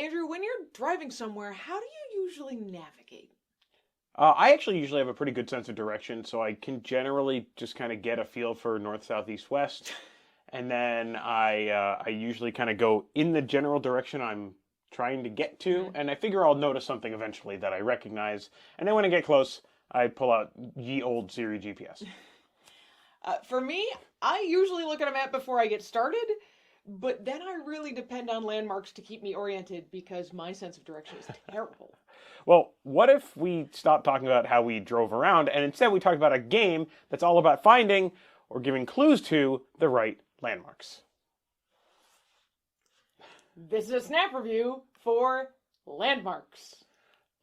Andrew, when you're driving somewhere, how do you usually navigate? I actually usually have a pretty good sense of direction, so I can generally just kind of get a feel for north, south, east, west, and then I usually kind of go in the general direction I'm trying to get to, Mhm. and I figure I'll notice something eventually that I recognize, and then when I get close, I pull out ye old Siri GPS. For me, I usually look at a map before I get started, but then I really depend on landmarks to keep me oriented because my sense of direction is terrible. Well, what if we stopped talking about how we drove around and instead we talked about a game that's all about finding or giving clues to the right landmarks? This is a snap review for landmarks.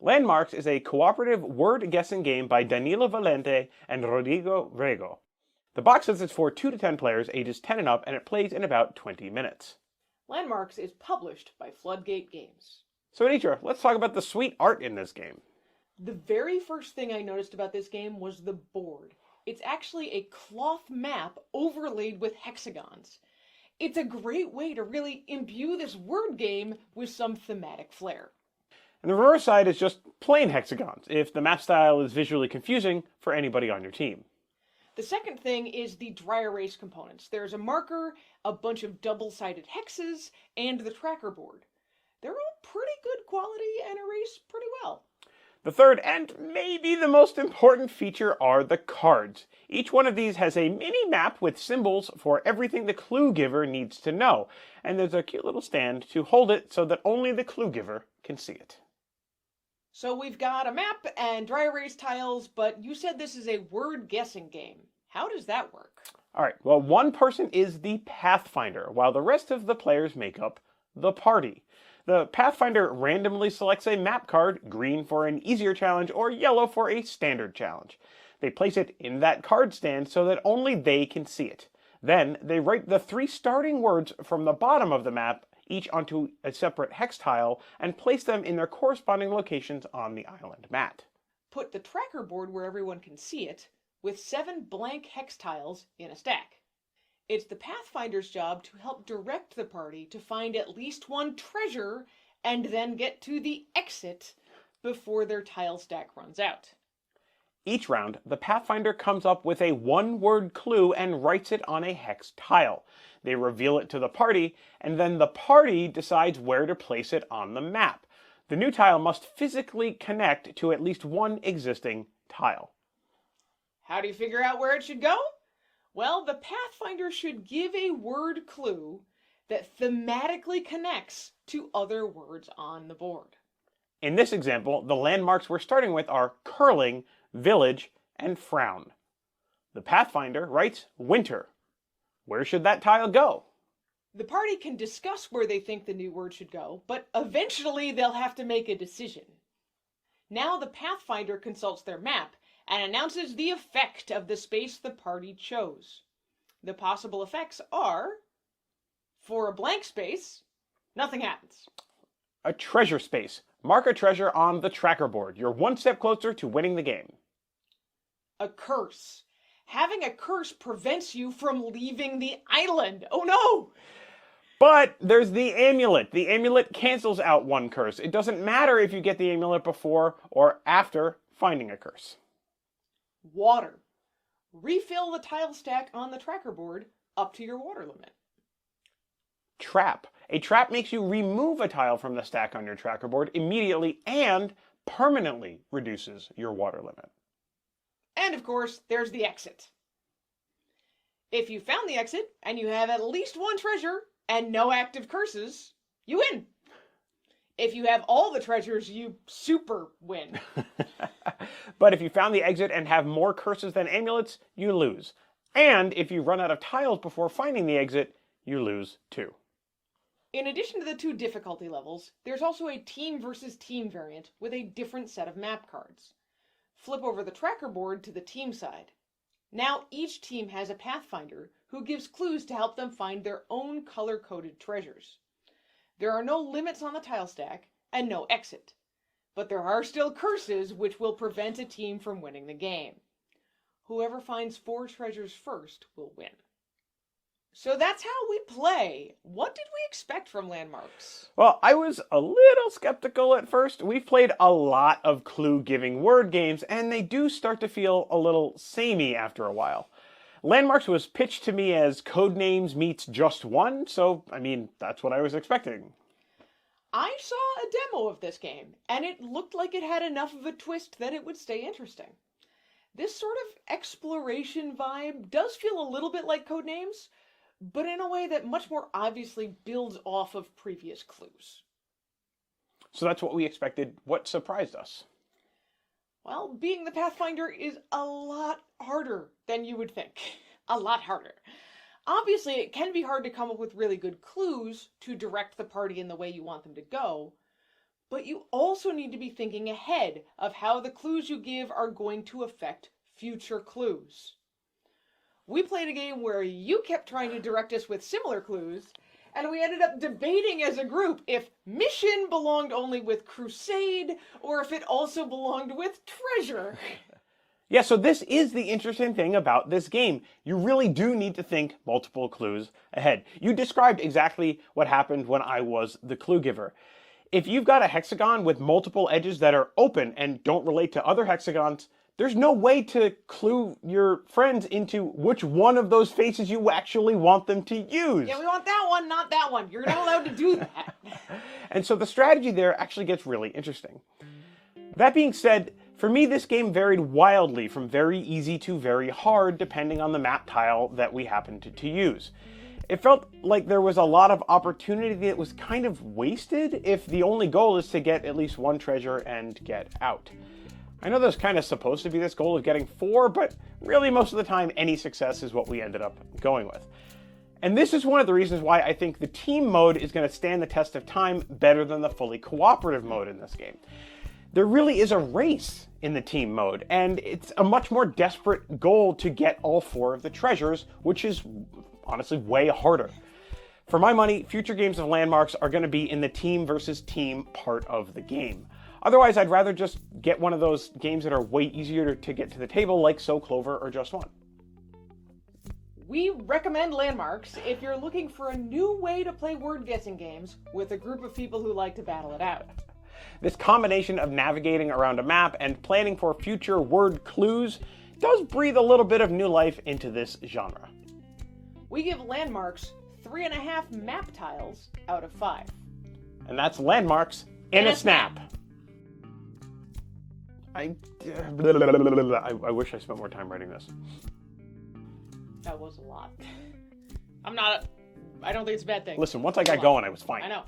Landmarks is a cooperative word guessing game by Danilo Valente and Rodrigo Rego. The box says it's for 2 to 10 players, ages 10 and up, and it plays in about 20 minutes. Landmarks is published by Floodgate Games. So, Anitra, let's talk about the sweet art in this game. The very first thing I noticed about this game was the board. It's actually a cloth map overlaid with hexagons. It's a great way to really imbue this word game with some thematic flair. And the reverse side is just plain hexagons, if the map style is visually confusing for anybody on your team. The second thing is the dry erase components. There's a marker, a bunch of double-sided hexes, and the tracker board. They're all pretty good quality and erase pretty well. The third and maybe the most important feature are the cards. Each one of these has a mini map with symbols for everything the clue giver needs to know, and there's a cute little stand to hold it so that only the clue giver can see it. So we've got a map and dry erase tiles, but you said this is a word guessing game. How does that work? All right, well, one person is the pathfinder, while the rest of the players make up the party. The pathfinder randomly selects a map card, green for an easier challenge or yellow for a standard challenge. They place it in that card stand so that only they can see it. Then they write the 3 starting words from the bottom of the map each onto a separate hex tile and place them in their corresponding locations on the island mat. Put the tracker board where everyone can see it, with 7 blank hex tiles in a stack. It's the Pathfinder's job to help direct the party to find at least one treasure and then get to the exit before their tile stack runs out. Each round, the Pathfinder comes up with a 1-word clue and writes it on a hex tile. They reveal it to the party, and then the party decides where to place it on the map. The new tile must physically connect to at least one existing tile. How do you figure out where it should go? Well, the Pathfinder should give a word clue that thematically connects to other words on the board. In this example, the landmarks we're starting with are curling, village, and frown. The Pathfinder writes winter. Where should that tile go? The party can discuss where they think the new word should go, but eventually they'll have to make a decision. Now the Pathfinder consults their map and announces the effect of the space the party chose. The possible effects are, for a blank space, nothing happens. A treasure space. Mark a treasure on the tracker board. You're 1 step closer to winning the game. A curse. Having a curse prevents you from leaving the island. Oh no! But there's the amulet. The amulet cancels out 1 curse. It doesn't matter if you get the amulet before or after finding a curse. Water. Refill the tile stack on the tracker board up to your water limit. Trap. A trap makes you remove a tile from the stack on your tracker board immediately and permanently reduces your water limit. And of course, there's the exit. If you found the exit and you have at least 1 treasure and no active curses, you win. If you have all the treasures, you super win. But if you found the exit and have more curses than amulets, you lose. And if you run out of tiles before finding the exit, you lose too. In addition to the 2 difficulty levels, there's also a team versus team variant with a different set of map cards. Flip over the tracker board to the team side. Now each team has a Pathfinder who gives clues to help them find their own color-coded treasures. There are no limits on the tile stack and no exit, but there are still curses which will prevent a team from winning the game. Whoever finds 4 treasures first will win. So that's how we play. What did we expect from landmarks? Well, I was a little skeptical at first. We've played a lot of clue-giving word games, and they do start to feel a little samey after a while. Landmarks was pitched to me as Codenames meets Just One, so, I mean, that's what I was expecting. I saw a demo of this game, and it looked like it had enough of a twist that it would stay interesting. This sort of exploration vibe does feel a little bit like Codenames, but in a way that much more obviously builds off of previous clues. So that's what we expected. What surprised us? Well, being the Pathfinder is a lot harder than you would think. A lot harder. Obviously, it can be hard to come up with really good clues to direct the party in the way you want them to go, but you also need to be thinking ahead of how the clues you give are going to affect future clues. We played a game where you kept trying to direct us with similar clues, and we ended up debating as a group if mission belonged only with Crusade or if it also belonged with Treasure. Yeah, so this is the interesting thing about this game. You really do need to think multiple clues ahead. You described exactly what happened when I was the clue giver. If you've got a hexagon with multiple edges that are open and don't relate to other hexagons, there's no way to clue your friends into which one of those faces you actually want them to use. Yeah, we want that one, not that one. You're not allowed to do that. And so the strategy there actually gets really interesting. That being said, for me, this game varied wildly from very easy to very hard depending on the map tile that we happened to use. It felt like there was a lot of opportunity that was kind of wasted if the only goal is to get at least one treasure and get out. I know there's kind of supposed to be this goal of getting 4, but really most of the time any success is what we ended up going with. And this is one of the reasons why I think the team mode is going to stand the test of time better than the fully cooperative mode in this game. There really is a race in the team mode, and it's a much more desperate goal to get all 4 of the treasures, which is honestly way harder. For my money, future games of Landmarks are going to be in the team versus team part of the game. Otherwise, I'd rather just get one of those games that are way easier to get to the table, like So Clover or Just One. We recommend Landmarks if you're looking for a new way to play word guessing games with a group of people who like to battle it out. This combination of navigating around a map and planning for future word clues does breathe a little bit of new life into this genre. We give Landmarks 3.5 map tiles out of 5. And that's Landmarks in a snap. I wish I spent more time writing this. That was a lot. I don't think it's a bad thing. Listen, once I got going, I was fine. I know.